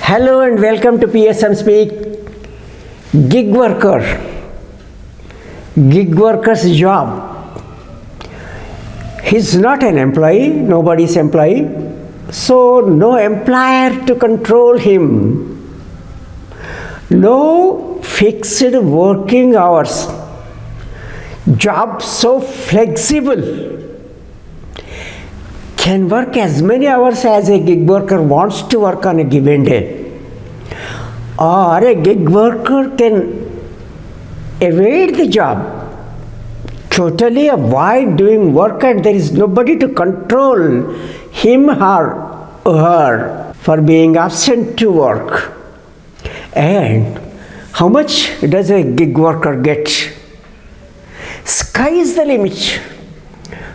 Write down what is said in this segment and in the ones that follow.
Hello and welcome to PSM Speak. Gig worker. Gig worker's job. He's not an employee, nobody's employee. So no employer to control him. No fixed working hours. Job so flexible. Can work as many hours as a gig worker wants to work on a given day. Or a gig worker can evade the job, totally avoid doing work, and there is nobody to control him or her for being absent to work. And how much does a gig worker get? Sky is the limit.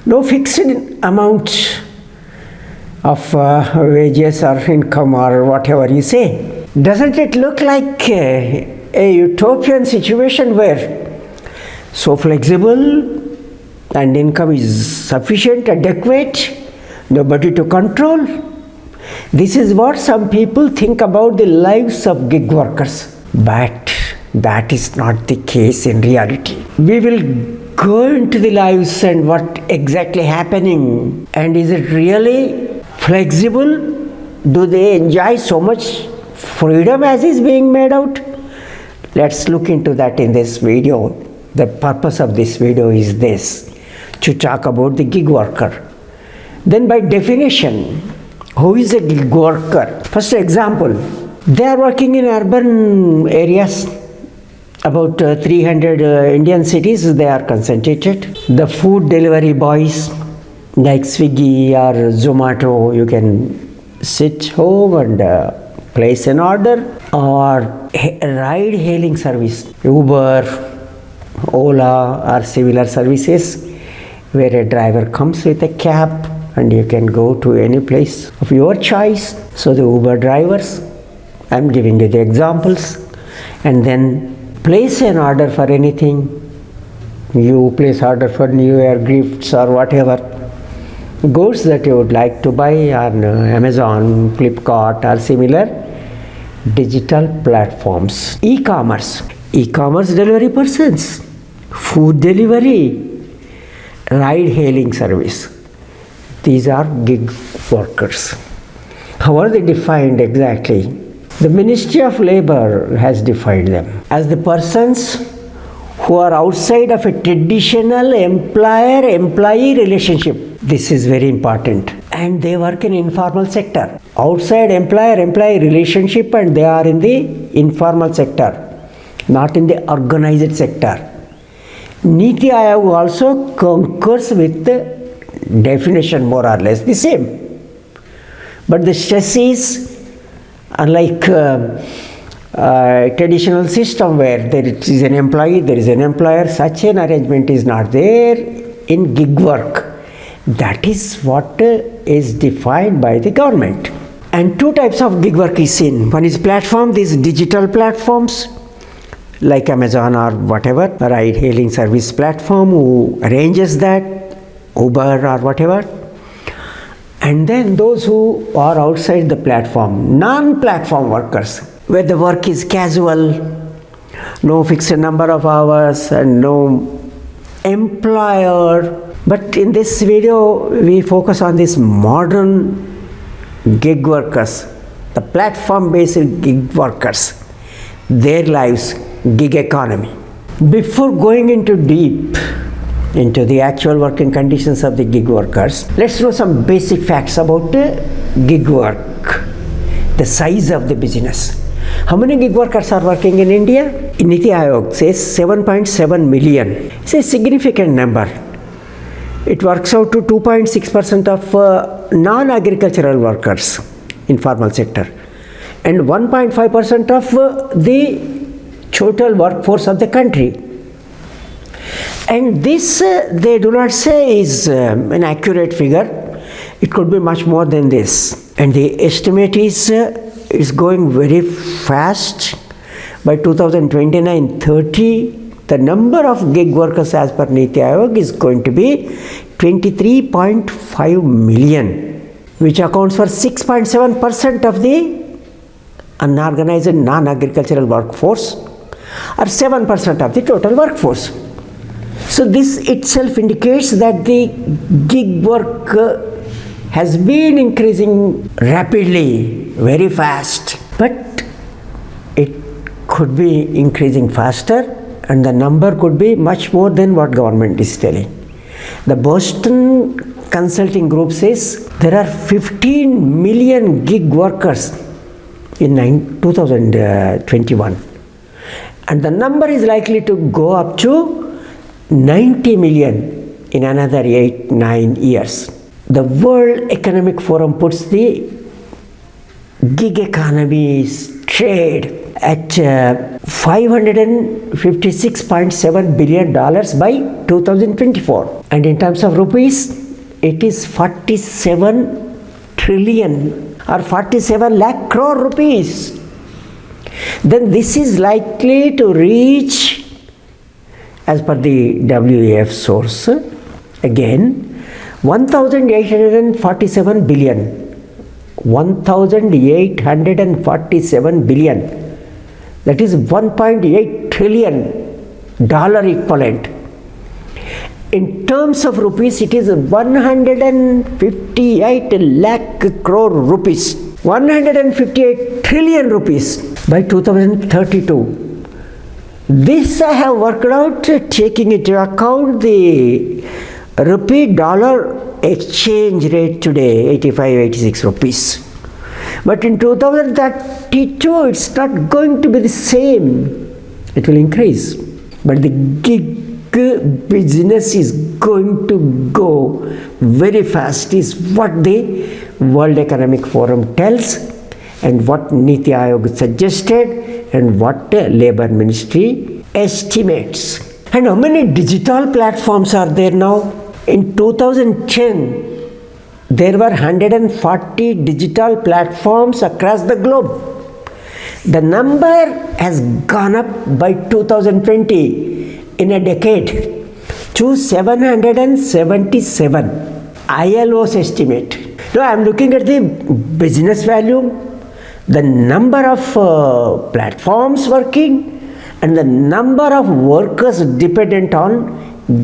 No fixed amount of wages or income or whatever you say. Doesn't it look like a utopian situation where so flexible and income is sufficient, adequate, nobody to control? This is what some people think about the lives of gig workers. But that is not the case in reality. We will go into the lives and what exactly happening, and is it really flexible? Do they enjoy so much freedom as is being made out? Let's look into that in this video. The purpose of this video is this, to talk about the gig worker. Then by definition, who is a gig worker? First example, they are working in urban areas. About 300 Indian cities they are concentrated. The food delivery boys like Swiggy or Zomato, you can sit home and place an order, or ride hailing service, Uber, Ola or similar services, where a driver comes with a cab and you can go to any place of your choice. So the Uber drivers, I'm giving you the examples, and then place an order for anything. You place order for New Year gifts or whatever goods that you would like to buy on Amazon, Flipkart or similar digital platforms. E-commerce delivery persons, food delivery, ride hailing service. These are gig workers. How are they defined exactly? The Ministry of Labor has defined them as the persons who are outside of a traditional employer-employee relationship. This is very important. And they work in informal sector. Outside employer-employee relationship, and they are in the informal sector, not in the organized sector. Niti Aayog also concurs with the definition, more or less the same. But the stress is, unlike traditional system where there is an employee, there is an employer, such an arrangement is not there in gig work. That is what is defined by the government. And two types of gig work is seen. One is platform, these digital platforms like Amazon or whatever, ride hailing service platform who arranges that, Uber or whatever. And then those who are outside the platform, non-platform workers, where the work is casual, no fixed number of hours and no employer. But in this video, we focus on these modern gig workers, the platform-based gig workers, their lives, gig economy. Before going into deep into the actual working conditions of the gig workers, let's know some basic facts about gig work, the size of the business. How many gig workers are working in India? Niti Aayog says 7.7 million. It's a significant number. It works out to 2.6% of non-agricultural workers, informal sector, and 1.5% of the total workforce of the country. And this, they do not say is an accurate figure. It could be much more than this. And the estimate is going very fast. By 2029-30, the number of gig workers as per Niti Aayog is going to be 23.5 million, which accounts for 6.7% of the unorganized non-agricultural workforce are 7% of the total workforce. So this itself indicates that the gig work has been increasing rapidly, very fast, but it could be increasing faster and the number could be much more than what government is telling. The Boston Consulting Group says there are 15 million gig workers in 2021 and the number is likely to go up to 90 million in another 8-9 years. The World Economic Forum puts the gig economy's trade at $556.7 billion by 2024, and in terms of rupees it is 47 trillion or 47 lakh crore rupees. Then this is likely to reach, as per the WEF source, again 1847 billion. 1847 billion. That is $1.8 trillion equivalent. In terms of rupees, it is 158 lakh crore rupees. 158 trillion rupees by 2032. This I have worked out taking into account the rupee dollar exchange rate today, 85-86 rupees. But in 2032, it's not going to be the same. It will increase. But the gig business is going to go very fast, is what the World Economic Forum tells and what Niti Aayog suggested and what the Labour Ministry estimates. And how many digital platforms are there now? In 2010, there were 140 digital platforms across the globe. The number has gone up by 2020 in a decade to 777. ILO's estimate. Now I am looking at the business value, the number of platforms working, and the number of workers dependent on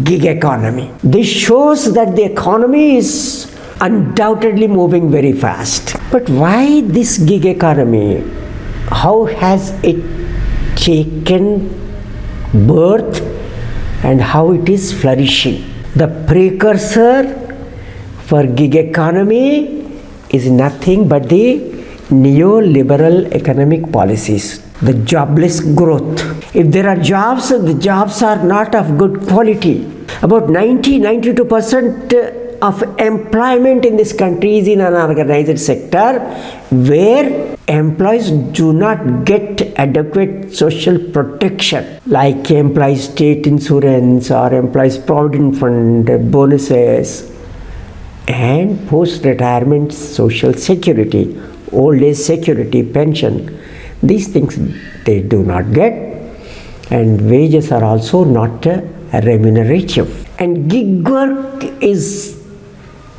gig economy. This shows that the economy is undoubtedly moving very fast. But why this gig economy? How has it taken birth and how it is flourishing? The precursor for gig economy is nothing but the neoliberal economic policies, the jobless growth. If there are jobs, the jobs are not of good quality. About 92% of employment in this country is in an unorganized sector where employees do not get adequate social protection like employees state insurance or employees provident fund, bonuses and post-retirement social security, old age security, pension. These things they do not get, and wages are also not remunerative. And gig work is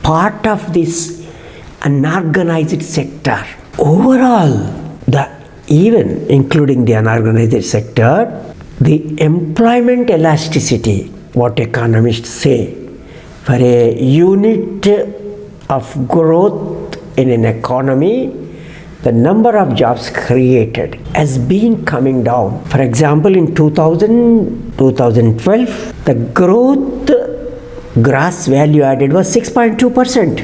part of this unorganized sector. Overall, even including the unorganized sector, the employment elasticity, what economists say, for a unit of growth in an economy, the number of jobs created has been coming down. For example, in 2012, the growth gross value added was 6.2%,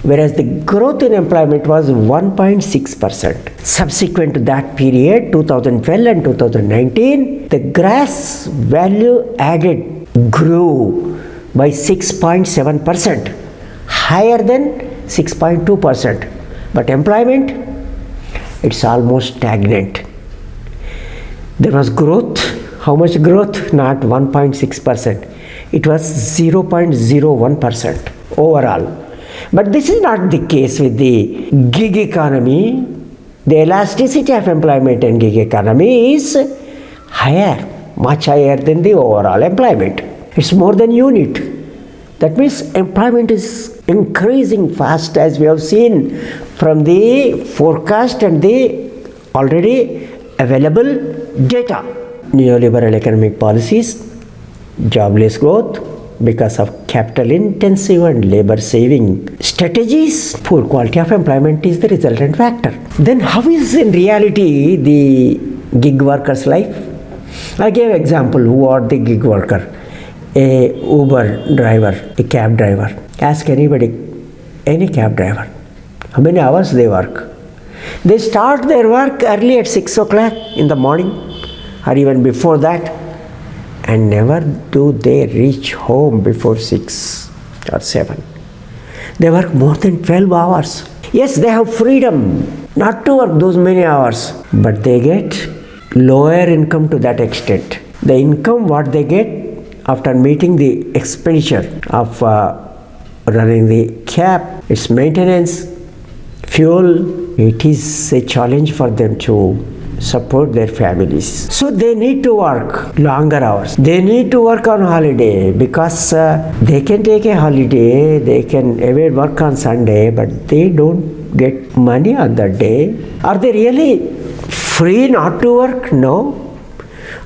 whereas the growth in employment was 1.6%. Subsequent to that period, 2012 and 2019, the gross value added grew by 6.7%, higher than 6.2%. But employment, it's almost stagnant. There was growth. How much growth? Not 1.6%. It was 0.01% overall. But this is not the case with the gig economy. The elasticity of employment in gig economy is higher, much higher than the overall employment. It's more than unit. That means employment is increasing fast, as we have seen from the forecast and the already available data. Neoliberal economic policies, jobless growth because of capital intensive and labor saving strategies, poor quality of employment is the resultant factor. Then how is in reality the gig worker's life? I gave example who are the gig worker. A Uber driver, a cab driver. Ask anybody, any cab driver, how many hours they work. They start their work early at 6 o'clock in the morning or even before that, and never do they reach home before 6 or 7. They work more than 12 hours. Yes, they have freedom not to work those many hours, but they get lower income to that extent. The income what they get after meeting the expenditure of running the cab, its maintenance, fuel, it is a challenge for them to support their families. So they need to work longer hours. They need to work on holiday because they can take a holiday, they can evade work on Sunday, but they don't get money on that day. Are they really free not to work? No.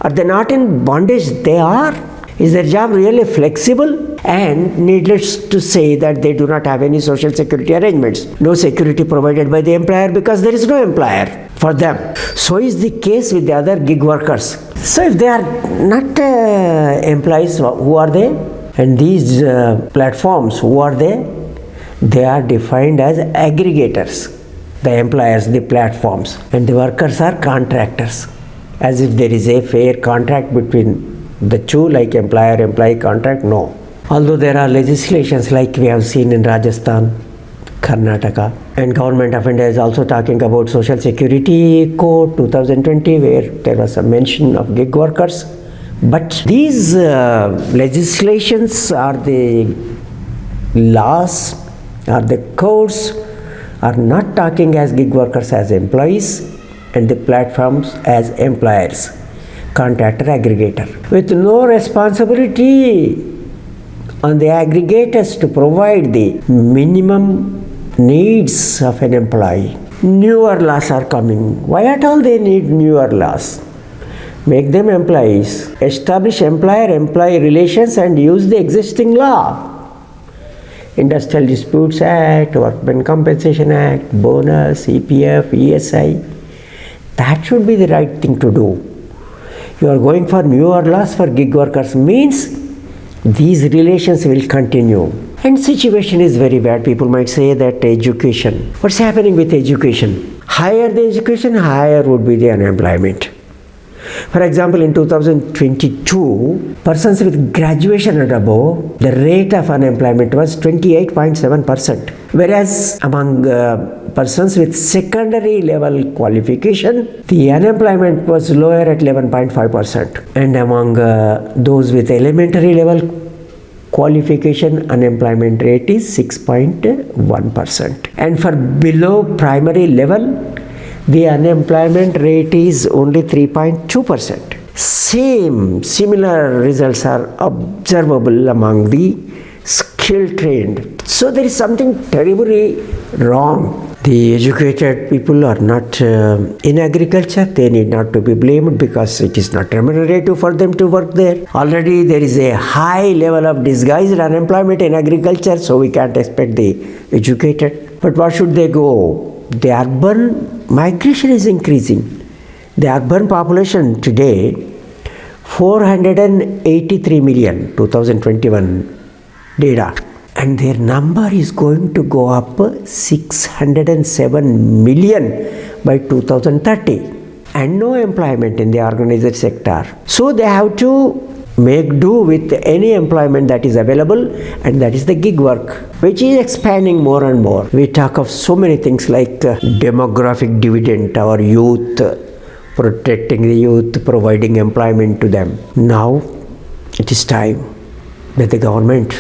Are they not in bondage? They are. Is their job really flexible? And needless to say that they do not have any social security arrangements. No security provided by the employer because there is no employer for them. So is the case with the other gig workers. So if they are not employees, who are they? And these platforms, who are they? They are defined as aggregators. The employers, the platforms, and the workers are contractors. As if there is a fair contract between the two, like employer-employee contract. No. Although there are legislations like we have seen in Rajasthan, Karnataka, and Government of India is also talking about Social Security Code 2020, where there was a mention of gig workers. But these legislations or the laws or the codes are not talking as gig workers as employees and the platforms as employers, contractor, aggregator, with no responsibility on the aggregators to provide the minimum needs of an employee. Newer laws are coming. Why at all they need newer laws? Make them employees, establish employer-employee relations and use the existing law. Industrial Disputes Act, Workmen Compensation Act, bonus, EPF, ESI. That should be the right thing to do. You are going for newer laws for gig workers means these relations will continue. And situation is very bad. People might say that education. What's happening with education? Higher the education, higher would be the unemployment. For example, in 2022, persons with graduation and above, the rate of unemployment was 28.7%. Whereas among persons with secondary level qualification, the unemployment was lower at 11.5%. And among those with elementary level qualification, unemployment rate is 6.1%. And for below primary level, the unemployment rate is only 3.2%. Similar results are observable among the skilled trained. So there is something terribly wrong. The educated people are not in agriculture. They need not to be blamed because it is not remunerative for them to work there. Already there is a high level of disguised unemployment in agriculture, so we can't expect the educated. But what should they go? The urban migration is increasing. The urban population today, 483 million, 2021 data. And their number is going to go up 607 million by 2030. And no employment in the organized sector. So they have to make do with any employment that is available, and that is the gig work, which is expanding more and more. We talk of so many things like demographic dividend, our youth, protecting the youth, providing employment to them. Now it is time that the government,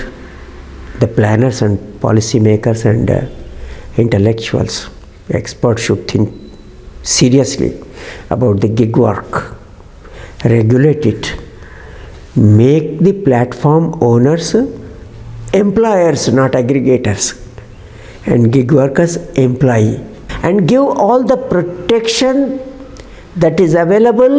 the planners and policy makers and intellectuals, experts should think seriously about the gig work, regulate it, make the platform owners employers, not aggregators, and gig workers employee, and give all the protection that is available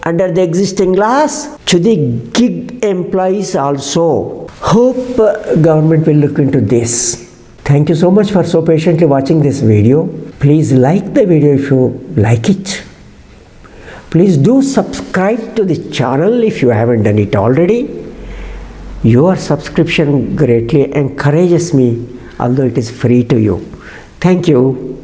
under the existing laws to the gig employees also. Hope government will look into this. Thank you so much for so patiently watching this video. Please like the video if you like it. Please do subscribe to the channel if you haven't done it already. Your subscription greatly encourages me, although it is free to you. Thank you.